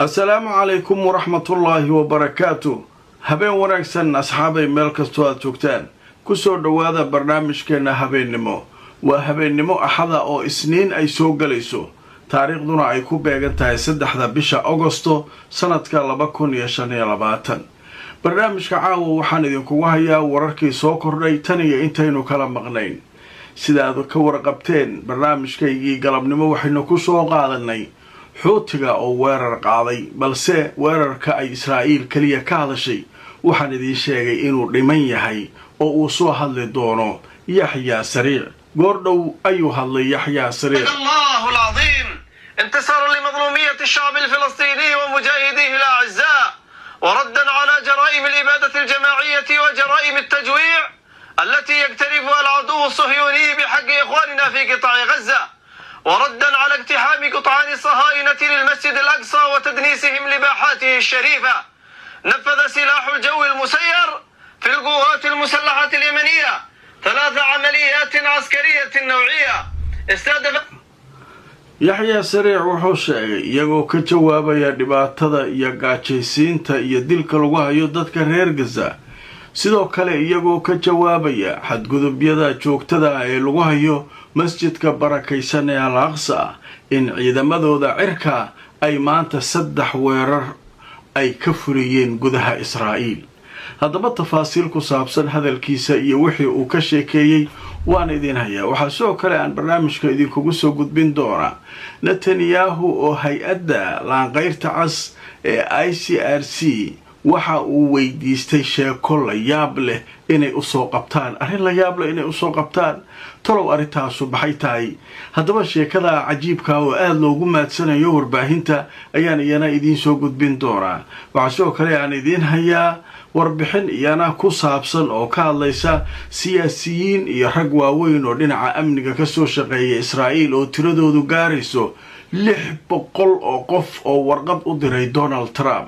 السلام عليكم ورحمة الله وبركاته. هبين ونكسن أصحابي ملكستوات جوكتان كسور دوادا برنامج كنا هبين نمو وهبين نمو أحدا أو إسنين أي سوق ليسو تاريخ دونا أي كوبيغان تاي سدحدا بشا أغسطو سنة كالباكون يشاني لباتن برنامج كعاو وحان إذنكو وهيا وراركي سوكر ري تاني إنتينو كلام مغنين سيدادو كورقبتين برنامج كيجي قلب نمو وحينو كسو قادني xuutiga oo weerar qaaday balse weerarka ay Israa'iil kaliya ka hadashay waxaan idin sheegay inuu dhiman yahay oo uu soo hadli doono Yahya Sariic goordhow ayuu hadlay Yahya Sariic Allahu al-azim intisar li madlumiyat ash-sha'b al-filistini wa mujahidih al-a'zaa wa raddan ala jara'im al-ibadah al-jama'iyyah wa jara'im at-tajwi' التي يقترفها العدو الصهيوني بحق إخواننا في قطاع غزة وردا على اقتحام قطعان الصهاينة للمسجد الأقصى وتدنيسهم لباحاته الشريفة. نفذ سلاح الجو المسير في القوات المسلحة اليمنية 3 عمليات عسكرية نوعية استهدف يحيى سريع وحوشي يغو كجوابا يا دباتدا يا غاجيسينتا يا ديلكا لوغو هايو ددكا رير غزا sidoo kale iyagoo ka jawaabaya xadgudubyada joogtada ee lagu hayo masjidka barakaysan ee Al-Aqsa in ciidamadooda cirka ay maanta 3 weerar ay ka furiyeen gudaha Israa'iil haddaba tafaasiil ku saabsan hadalkiisa iyo wixii uu ka sheekeeyay waan idin hayaa waxa soo kale aan barnaamijka idinkugu soo gudbin doona Netanyahu oo hay'adda laanqayrta cas ee ICRC waxa uu weydiistay sheeko la yaab leh inay u soo qabtaan arrin la yaab leh inay u soo qabtaan talow arintaasu baxay tahay haddaba sheekada cajiibka oo aad loogu maadsanayo warbaahinta ayaan iyana idin soo gudbin doonaa waxa soo kale aan idin hayaa warbixin iyana ku saabsan oo ka hadlaysa siyaasiyiin iyo rag waaweyn oo dhinaca amniga ka soo shaqeeya Israa'iil oo tiradoodu gaarayso 600 oo qof oo warqad u diray Donald Trump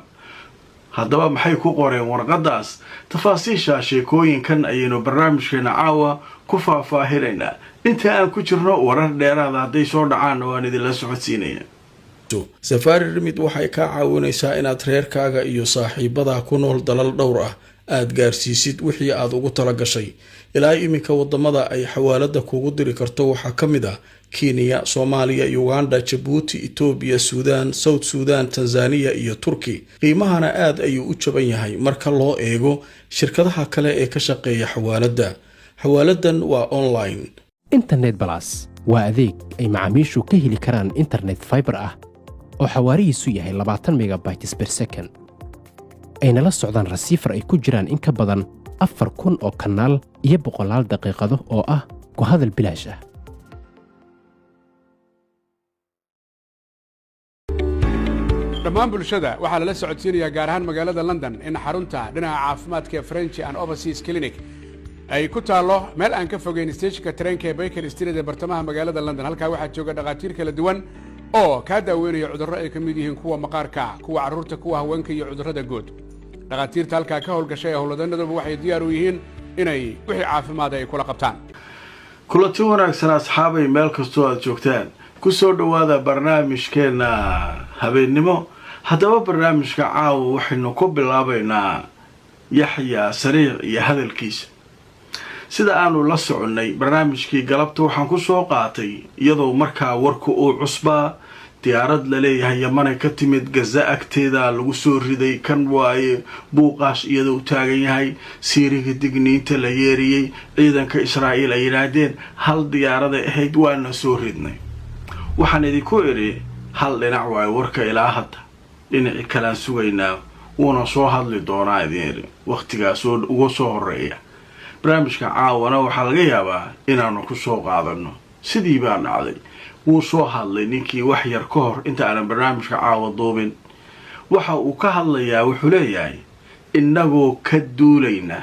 haddaba maxay ku qoreen warqadaas tafaasiisha sheekooyinkan ayaynu barnaamijkeena caawa ku faahfaahinayna inta aan ku jirno warar dheeraad ah haday soo dhacaan waan idin la socodsiinayna Safari Remit waxay ka caawinaysaa inaad reerkaaga iyo saaxiibada ku nool dalal dhowr ah aad gaarsiisid wixii aad ugu tala gashay ilaa iminka wadamada ay xawaalada kugu diri karto waxa kamid ah Kenya, Soomaaliya, Uganda, Djibouti, Ethiopia, Sudan, South Sudan, Tanzania iyo Turkey. qiimahana aad ayuu u jaban yahay marka loo eego shirkadaha kale ee ka shaqeeya xawaalada. Xawaaladan waa online. Internet Plus waa adeeg ay macaamiishu ka heli karaan internet fiber ah oo xawaarihiisu yahay 20 megabytes per second. ayna la socdaan receiver ay ku jiraan in ka badan 4,000 oo kanaal iyo 100 daqiiqado oo ah ku hadal bilaash ah. dhammaan bulshada waxaa lala socodsiinayaa gaar ahaan magaalada London in xarunta dhinaca caafimaadka French and Overseas Clinic ay ku taalo meel aan ka fogeyn stationka tareenka Baker Street ee bartamaha magaalada London halka waxaa jooga dhaqaatiir kala duwan oo ka daaweynaya cudurro ay ka mid yihiin kuwa maqaarka kuwa carruurta kuwa haweenka iyo cudurrada guud dhaqaatiirta halka ka howlgashay howladanadu waxay diyaar u yihiin inay wixii caafimaad ay kula qabtaan kulanti wanaagsan asxaabay meel kastoo aad joogtaan ku soo dhawaada barnaamijkeena habeennimo haddaba barnaamijka caawa waxaynu ku bilaabaynaa Yahya Sariic iyo hadalkiisa sida aanu la soconnay barnaamijkii galabta waxaan ku soo qaatay iyadoo markaa warku uu cusbaa diyaarad la leeyahay Yaman ka timid Gaza agteeda lagu soo riday kan waaye buuqaas iyadoo taagan yahay Siiriga digniinta la yeeriyay ciidanka Israa'iil ay yiraahdeen hal diyaarad ahayd waana soo ridnay waxaan idinku iri hal dhinac waay warka ilaa hadda dhinac kala sugaynaa una soo hadli doonaa idin waqtigaas ugu soo horeeya barnaamijka caawana waxa laga yaabaa inaanu ku soo qaadano sidii baan dhacday wuu soo hadlay ninkii wax yar ka hor inta aan barnaamijka caawa duubin waxa uu ka hadlayaa wuxuu leeyahay inagoo ka duulayna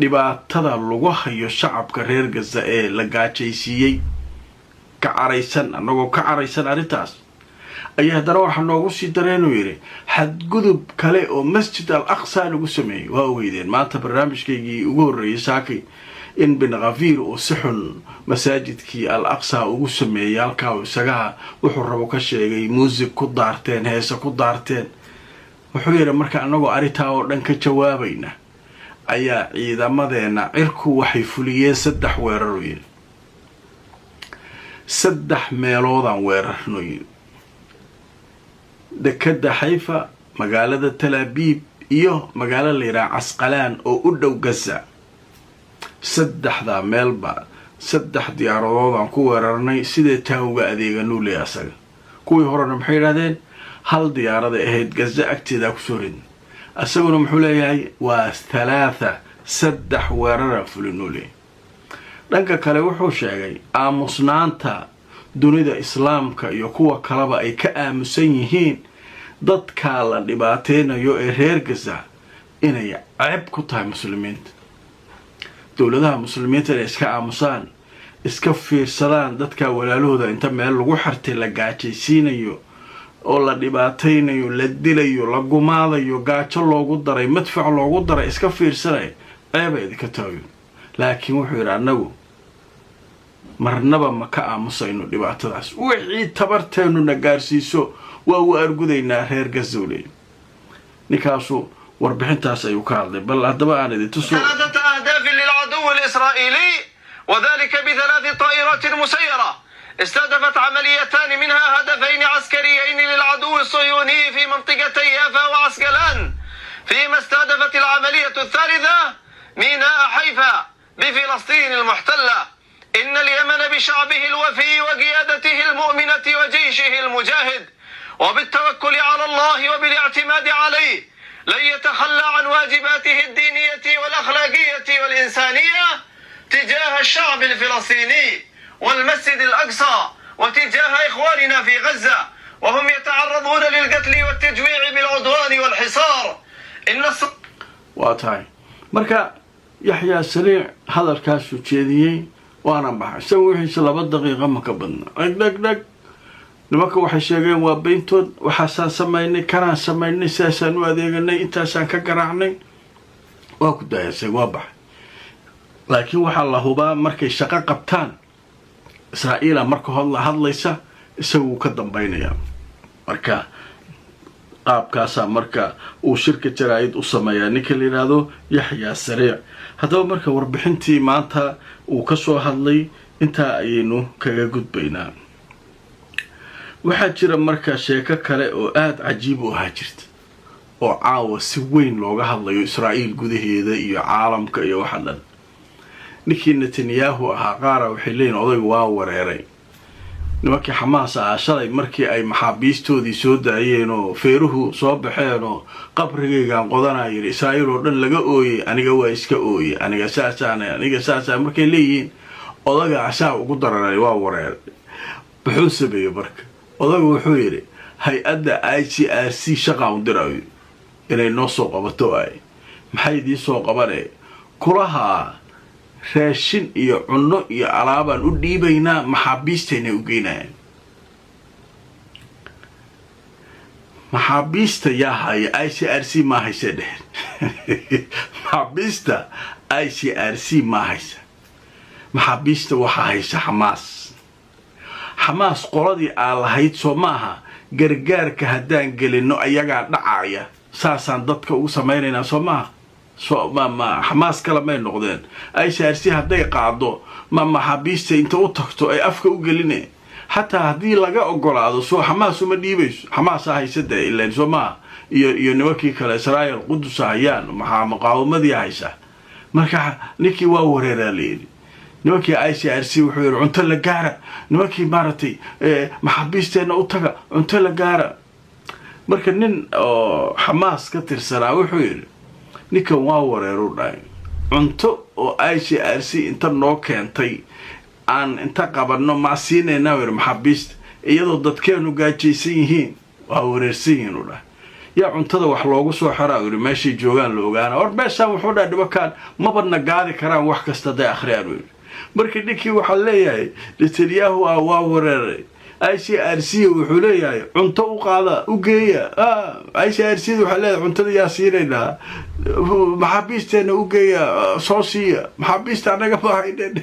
dhibaatada lagu hayo shacabka reer Gaza ee la gaajaysiiyay ka caraysan anagoo ka caraysan arintaas ayaa dara waxa noogu sii dareenuu yiri xadgudub kale oo Masjid Al-Aqsa lagu sameeyay waa weydeen maanta barnaamijkeygii ugu horeeyay saakay in bin ghafiir uu si xun masaajidkii al aqsa ugu sameeyay halkaa isagaa wuxuu rabo ka sheegay muusig ku daarteen heesa ku daarteen wuxuu yidhi marka annagoo arrintaa oo dhan ka jawaabayna ayaa ciidamadeena cirku waxay fuliyeen 3 weerar yiri 3 meeloodaan weerarno yiri dekada Xayfa magaalada Tel Aviv iyo magaalada Liraa Casqalaan oo u dhow Gaza 3 meelba 3 diyaaradood ku weerarnay sidee taawga adeeganu leeyahay asaga kuwii horena maxay yiraahdeen hal diyaarada ahayd Gaza agteeda ku soo rid asaguna muxuu leeyahay waa 3 weerar fulino leeyahay dhanka kale wuxuu sheegay aamusnaanta dunida islaamka iyo kuwa kaleba ay ka aamusan yihiin dadka la dhibaateynayo ee reer Gaza inay ceeb ku tahay muslimiinta dawladaha muslimiinta ay iska aamusaan iska fiirsadaan dadka walaalahooda inta meel lagu xirtay la gaajaysiinayo oo la dhibaateynayo la dilayo la gumaadayo gaajo loogu daray madfac loogu daray iska fiirsanay ceeb ay ka tahay laakiin wuxuu yiri anagu marnaba ma ka aamusayno dhibaatadaas wixii tabarteenu na gaarsiiso waa u argudaynaa reer Gaza ninkaasu warbixintaas ayuu ka hadlay bal hadaba aan idin tuso ثلاثة أهداف للعدو الإسرائيلي وذلك ب3 طائرات مسيرة استهدفت عمليتان منها هدفين عسكريين للعدو الصهيوني في منطقتي يافا وعسقلان فيما استهدفت العملية الثالثة ميناء حيفا بفلسطين المحتلة إن اليمن بشعبه الوفي وقيادته المؤمنة وجيشه المجاهد وبالتوكل على الله وبالاعتماد عليه لن يتخلى عن واجباته الدينية والأخلاقية والإنسانية تجاه الشعب الفلسطيني والمسجد الأقصى وتجاه إخواننا في غزة وهم يتعرضون للقتل والتجويع بالعدوان والحصار واتاي مركا يحيى سريع هذا الكاس وتشيديي وانا بحر سوي وحي 2 دقيقة ما كبدنا دق nimanka waxay sheegeen waa beyntood waxaan sameeynay kana sameeynay saasan u adeeganay intaasaan ka garaacnay waa ku daayay waa bax laakiin waxa la hubaa markay shaqo qabtaan Israa'iil marka hore hadlaysa isagu ka dambeynaya marka qaabkaas marka uu shirka jaraa'id u sameeyaa ninka la yiraahdo Yahya Sariic hadaba marka warbixintii maanta uu ka soo hadlay inta aynu kaga gudbaynaa waxaa jira marka sheeko kale oo aad cajiib u ah jirta oo caawa si weyn looga hadlayo Israa'iil gudaheeda iyo caalamka iyo waxa dhan ninkii Netanyahu ahaa qaara waxay leeyihiin odaygu waa wareeray nimankii Xamaas shalay markii ay maxaabiistoodii soo daayeen oo feeruhu soo baxeen oo qabrigaygan qodanayay Israa'iil oo dhan laga ooyay aniga waa iska ooyay aniga saasaan markay leeyihiin odaga asaa ugu dararay waa wareeray wuxuu sameeyay marka odagu wuxuu yiri hay-adda ICRC shaqa u diray inay noo soo qabato ay maxay idin soo qabanay kulaha raashin iyo cunno iyo alaabaan u dhiibaynaa maxaabiisteena u geynayaan maxaabiista yahay ICRC ma haysa dheh maxaabiista ICRC ma haysa maxaabiista waxa haysa Xamaas qoladii aan lahayd Soomaha gargaarka hadaan gelino ayaga dhacaya saasaan dadka ugu sameeynayna Soomaha Xamaas kala may noqdeen ICRC haday qaado ma maxaabiista inta u tagto ay afka u gelinay hatta hadii laga ogolaado soo Xamaas uma dhiibayso Xamaas haysada ilaa Soomaha iyo nimankii kale Israa'iil Qudus hayaan maqaawamadii haysa marka ninkii waa wareeraalay nimankii ICRC wuxuu yiri cunto la gaara nimankii maaratay maxaabiisteena u taga cunto la gaara marka nin oo Xamaas ka tirsanaa wuxuu yiri ninkan waa wareeru dhaay cunto oo ICRC inta noo keentay aan inta qabanno ma siinayna weer maxaabiist iyadoo dadkeenu gaajaysan yihiin waa wareersan yihiin u dhaay yaa cuntada wax loogu soo xiraa yiri meeshii joogan la ogaana or meesha wuxuu dhaay dhibakaan ma badna gaadi karaan wax kasta day akhriyaan markii ninkii waxa leeyahay Netanyahu waa wareeray ICRC wuxuu leeyahay cunto u qaada u geeya ICRC waxaa leedahay cuntada yaa siinaynaa maxaabiisteena u geeya soo siiya maxaabiista anaga maahayneen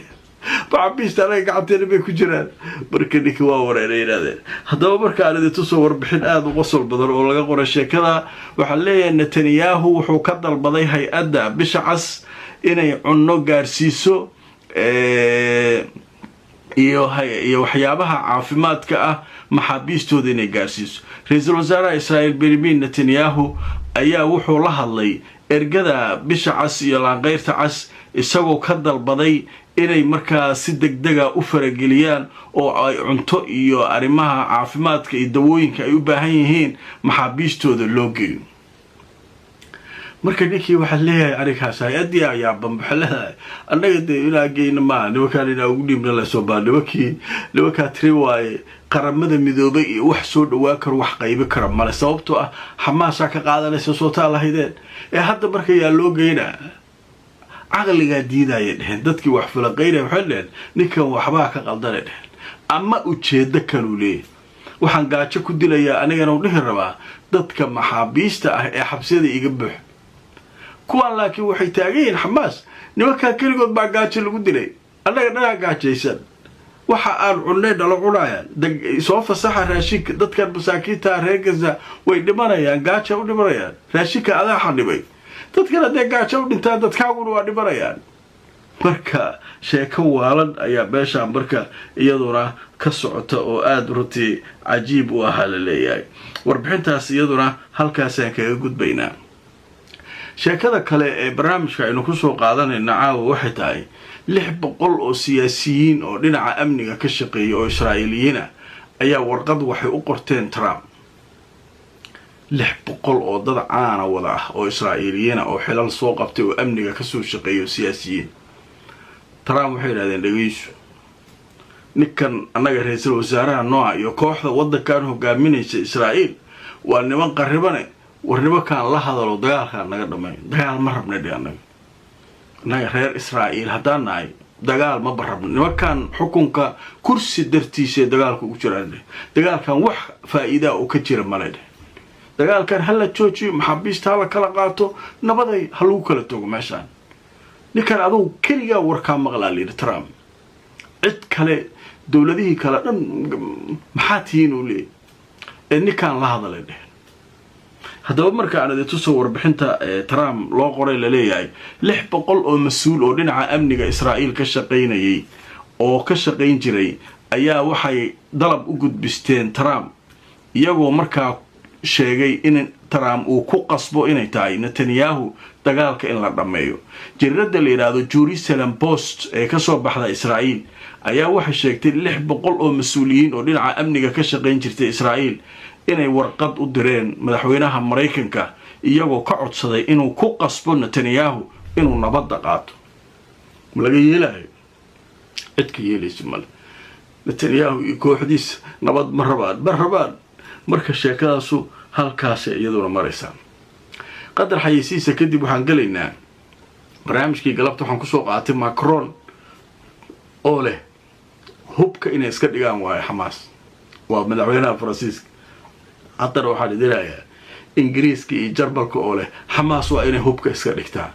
maxaabiista anaga gacanteena bay ku jiraan marka ninka waa wareeray yidhahdeen haddaba marka aan idin tusoo warbixin aada u qosol badan oo laga qoray sheekada waxaa leeyahay Netanyahu wuxuu ka dalbaday hay-adda bisha cas inay cunno gaarsiiso iyo waxyaabaha caafimaadka ah maxaabiistooda inay gaarsiiso ra'iisul wasaaraha Israa'iil Benjamin Netanyahu ayaa wuxuu la hadlay ergada bisha cas iyo laanqeyrta cas isagoo ka dalbaday inay markaa si degdega u farageliyaan oo ay cunto iyo arrimaha caafimaadka iyo dawooyinka ay u baahan yihiin maxaabiistooda loo geeyo marka ninkii waxa leeyahay arikaas hay-adii ayaa bambaxlada annaga ilaa geeyna ma nimankaan inaa ugu dhiibna la soo baa nimankaa tiri waaye qaramada midoobay iyo wax soo dhawaa karo wax qaybi kara male sababtoo ah xamaasaa ka qaadanaysa soo taa lahaydeen hadda marka yaa loo geynaa caqligaa diidaya dheheen dadkii wax falaqaynaya waxay dheheen ninkan waxbaa ka qaldana dheheen ama ujeedo kaluu leeyahay waxaan gaajo ku dilayaa anigana u dhihi rabaa dadka maxaabiista ah ee xabsiyada iga buux kuwaan laakiin waxay taagan yihiin xamaas nimankaa keligood baa gaajo lagu dilay annaga dhagaa gaajaysan waxa aan cunnay dhalo cunayaan soo fasaxa raashinka dadkan masaakiinta reer Gaza way dhimanayaan gaajo u dhimanayaan raashinka adaa xanibay dadkana dee gaajo u dhintaan dadkaaguna waa dhimanayaan marka sheeko waalan ayaa meeshaan marka iyaduna ka socota oo aada runtii cajiib u ahaa la leeyahay warbixintaas iyaduna halkaasaan kaga gudbaynaa sheekada kale ee barnaamijka aynu ku soo qaadanayna caawa waxay tahay 600 oo siyaasiyiin oo dhinaca amniga ka shaqeeya oo Israa'iiliyiin ah ayaa warqad waxay u qorteen Trump 600 oo dad caana wada ah oo Israa'iiliyiin ah oo xilal soo qabtay oo amniga ka soo shaqeeyo siyaasiyiin Trump waxay yiraahdeen dhageyso ninkan annaga ra'iisul wasaaraha nooca iyo kooxda waddankan hogaaminaysa Israa'iil waa niman qarribane warnimakan la hadalo dagaalka naga dhamay dagaal ma rabna annaga reer Israa'iil haddaan nahay dagaal ma barabno nimankan xukunka kursi dartiisa dagaalku u jiraan dagaalkan wax faa'iido oo ka jira ma leeyahay dagaalkan hal jooji maxaabiista la kala qaato nabaday hal uu kala tago meeshaan ninkan adoo kaliya warka maqlaaliin Trump cid kale dawladihii kala dhan maxaa tihiin u leeyahay ninkan la hadalay haddaba marka aan idin tuso warbixinta Trump loo qoray la leeyahay 600 oo mas'uul oo dhinaca amniga Israa'iil ka shaqeynayay oo ka shaqeyn jiray ayaa waxay dalab u gudbisteen Trump iyagoo markaa sheegay in Trump uu ku qasbo inay tahay Netanyahu dagaalka in la dhameeyo jirada la yiraahdo Jerusalem Post ee ka soo baxda Israa'iil ayaa waxay sheegtay 600 oo mas'uuliyiin oo dhinaca amniga ka shaqeyn jirtay Israa'iil inay warqad u direen madaxweynaha Mareykanka iyagoo ka codsaday inuu ku qasbo Netanyahu inuu nabadda qaato malaga yeelay cidka yeelayso mal Netanyahu iyo kooxdiisa nabad ma rabaan marka sheekadaasu halkaas iyaduna maraysa qadar xayisiisa kadib waxaan galaynaa barnaamijkii galabta waxaan ku soo qaatay Macron oo leh hubka inay iska dhigaan waay Hamas waa madaxweynaha Faransiiska haddana waxaan idinayaa Ingiriiska iyo Jarmalka oo leh Hamas waa inay hubka iska dhigtaan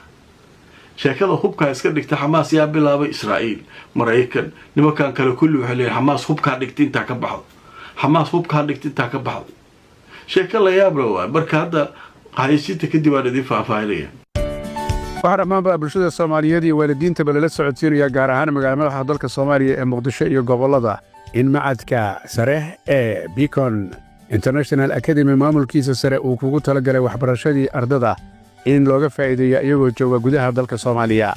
sheekada hubka iska dhigta Hamas yaa bilaabay Israa'iil Mareykan nimankan kale kulli waxay leeyihiin Hamas hubka dhigta inta ka baxdo Hamas hubka dhigta inta ka baxdo sheeko la yaab leh marka hadda hay'adda kadib aan idin faahfaahinaya waxaa dhammaanba bulshada Soomaaliyeed iyo waalidiinta balala socodsiinaya gaar ahaan magaalada dalka Soomaaliya ee Muqdisho iyo gobolada in macadka sare ee Beacon International Academy maamulkiisa sare uu kugu talagalay waxbarashadii ardada in looga faa'iideeyo iyagoo jooga gudaha dalka Soomaaliya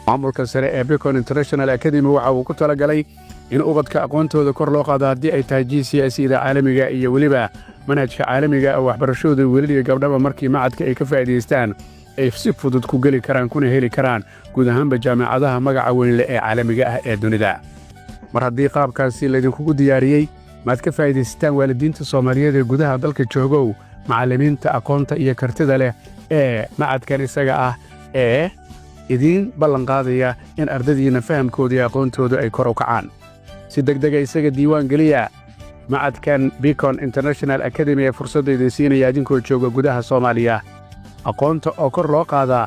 maamulka sare ee Beacon International Academy waxa uu ku talagalay in ubadka aqoontooda kor loo qaado haddii ay tahay GCSE-da caalamiga iyo weliba manhajka caalamiga oo waxbarashadooda weliba gabdhaha markii macadka ay ka faa'iideystaan ay si fudud ku geli karaan kuna heli karaan guud ahaanba jaamacadaha magaca weyn leh ee caalamiga ah ee dunida mar haddii qaabkaasi laydinkugu diyaariyey maad ka faa'iidaystaan waalidiinta Soomaaliyeed ee gudaha dalka joogow macallimiinta aqoonta iyo kartida leh ee macadkan isaga ah ee idin ballan qaadaya in ardadiina fahamkooda iyo aqoontooda ay kor u kacaan si degdeg ah isaga diiwaan geliya macadkan Beacon International Academy ee fursadda idin siinaya idinkoo jooga gudaha Soomaaliya aqoonta oo kor loo qaadaa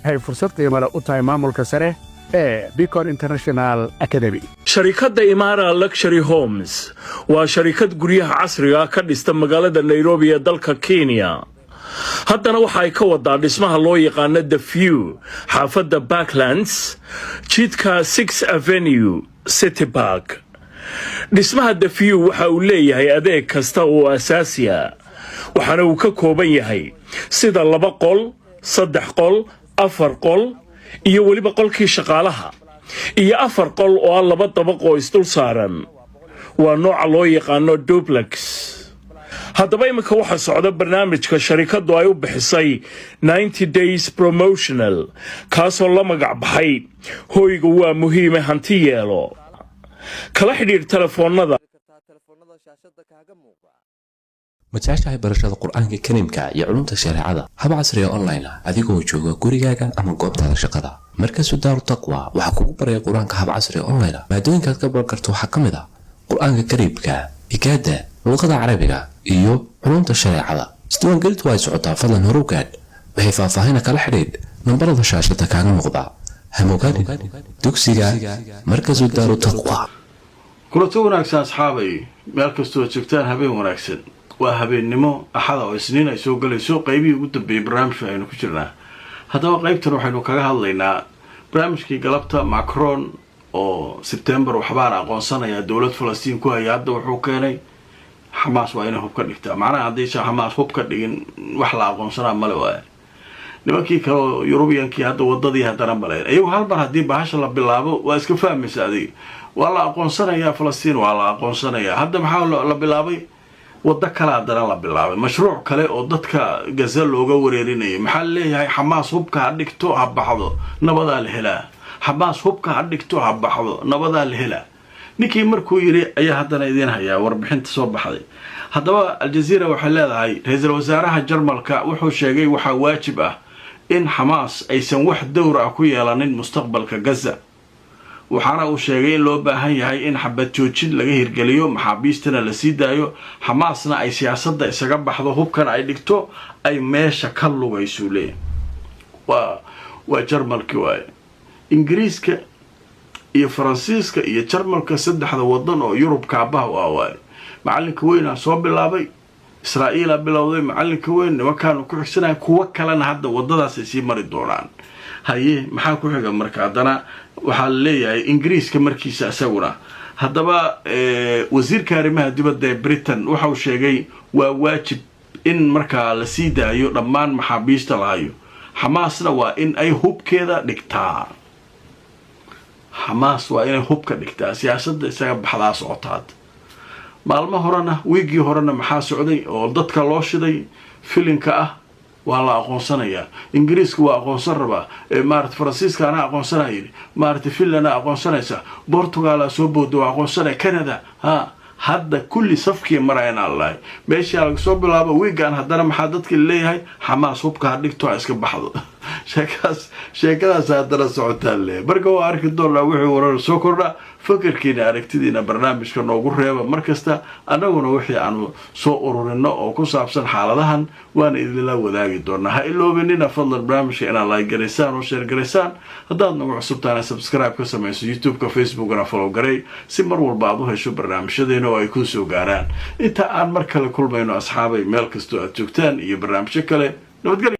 hay fursad qiimo leh u tahay maamulka sare ee Beacon International Academy. Sharikadda Imara Luxury Homes waa sharikad guryaha casriga ka dhista magaalada Nairobi ee dalka Kenya. haddana waxa ay ka wadaa dhismaha loo yaqaano The View xaafadda Backlands jidka 6 Avenue City Park. dhismaha The View waxa uu leeyahay adeeg kasta oo asaasi ah waxaana uu ka kooban yahay sida 2 qol, 3 qol, 4 qol iyo waliba qolkii shaqaalaha iyo 4 qol oo 2 dabaq oo isdul saaran. waa nooca loo yaqaano duplex. haddaba imika waxa socda barnaamijka sharikadu ay u bixisay 90 days promotional kaasoo la magac baxay hoyga waa muhiim hanti yeelo. kala xidhiir telefoonada majaacahay barashada quraanka kariimka iyo culumta shariicada hab casri ah online adigoo jooga gurigaaga ama goobtaada shaqada. markaas Daaru Taqwa waxa kugu baraya quraanka hab casri ah online maadooyinka ka baran karto waxa kamid ah quraanka kariimka igada luqada carabiga iyo culumta shariicada. isdiiwaangelintu way socotaa fadlan horugaad waxay faahfaahin kala xidhiid nambarada shaashada kaaga muuqda hamogaadi dugsiga markaas Daaru Taqwa. kulanti wanaagsan asxaabay meel kastoo joogtaan habeen wanaagsan. waa habeennimo axada oo isniin ay soo galayso qaybihii ugu dambeeyay barnaamijka aynu ku jirnaa. haddaba qaybtan waxaynu kaga hadlaynaa barnaamijkii galabta Macron oo September waxbaan aqoonsanaya dowlad Falastiin ku haya. hadda wuxuu keenay Hamas waa inay hub ka dhigtaa. macnaha haddii Hamas hub ka dhigin wax la aqoonsanaa male waa nimankii kale Yurubiyankii hadda wadadii haddana maleen ayagu hal mar haddii bahasha la bilaabo waa iska fahmaysa adiga waa la aqoonsanayaa Falastiin waa la aqoonsanayaa. hadda maxaa la bilaabay wada kala haddana la bilaabay mashruuc kale oo dadka Gaza looga wareerinayay. maxaa leeyahay Hamas hubka ha dhigto ha baxdo nabadaa la helaa. Hamas hubka ha dhigto ha baxdo nabadaa la helaa. ninkii markuu yiri ayaa haddana idin hayaa warbixinta soo baxday. haddaba Al Jazeera waxay leedahay ra'iisul wasaaraha Jarmalka wuxuu sheegay waxa waajib ah in Hamas aysan wax dowr ah ku yeelanin mustaqbalka Gaza. waxaana uu sheegay in loo baahan yahay in xabad joojin laga hirgeliyo maxaabiistana la sii daayo Hamasna ay siyaasadda isaga baxdo hubkan ay dhigto ay meesha ka lugayso leeyahay. waa Jarmalki waay Ingiriiska iyo Faransiiska iyo Jarmalka saddexda wadan oo Yurub kaabaha waay. macalinka weyn soo bilaabay Israa'iil bilowday macalinka weyn nimankan ku xigsanay kuwa kalena hadda wadadaas ay sii mari doonaan. haye maxaa ku xiga marka haddana waxaa leeyahay Ingiriiska markiisa asaguna. haddaba wasiirka arrimaha dibadda ee Britain waxa uu sheegay waa waajib in marka la sii daayo dhammaan maxaabiista la hayo. Hamasna waa in ay hubkeeda dhigtaa. Hamas waa inay hubka dhigtaa siyaasadda isaga baxdaa socotaad. maalmo horena wiigii horena maxaa socday oo dadka loo shiday filinka ah waa la aqoonsanayaa. Ingiriiska waa aqoonsan rabaa maarta Faransiiska ana aqoonsanayay maarta Finland aqoonsanaysa Portugal soo boodo aqoonsanay Canada hadda kulli safkii marayna Allah meesha laga soo bilaabo wiigan haddana maxaa dadka leeyahay Hamas hubka dhigto iska baxdo. sheekadaas haddana socotaa le marka waa arki doonaa wixii warar soo kordha fikirkiina aragtidiina barnaamijka noogu reeba markasta anaguna wixii aanu soo ururino oo ku saabsan xaaladahan waan idinla wadaagi doonaa. ha iloobinina fadlan barnaamijka inaad like gareysaan oo share gareysaan. haddaad nagu cusubtaana subscribe ka samayso YouTube-ka Facebook-na follow garey si mar walba aad u hesho barnaamijyadeena oo ay ku soo gaaraan. inta aan mar kale kulmayno asxaabay meel kastoo aad joogtaan iyo barnaamijyo kale nabadgelyo.